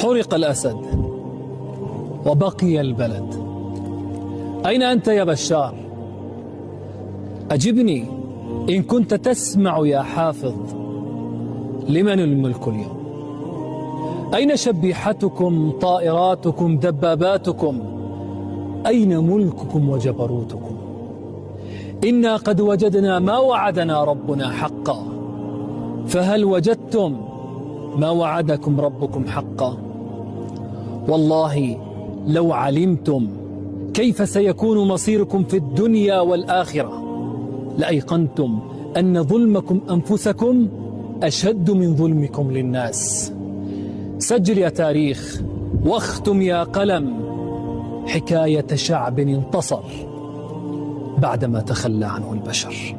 حرق الأسد وبقي البلد. أين أنت يا بشار؟ أجبني إن كنت تسمع يا حافظ. لمن الملك اليوم؟ أين شبيحتكم، طائراتكم، دباباتكم؟ أين ملككم وجبروتكم؟ إنا قد وجدنا ما وعدنا ربنا حقا، فهل وجدتم ما وعدكم ربكم حقا؟ والله لو علمتم كيف سيكون مصيركم في الدنيا والآخرة لأيقنتم أن ظلمكم أنفسكم أشد من ظلمكم للناس. سجل يا تاريخ واختم يا قلم حكاية شعب انتصر بعدما تخلى عنه البشر.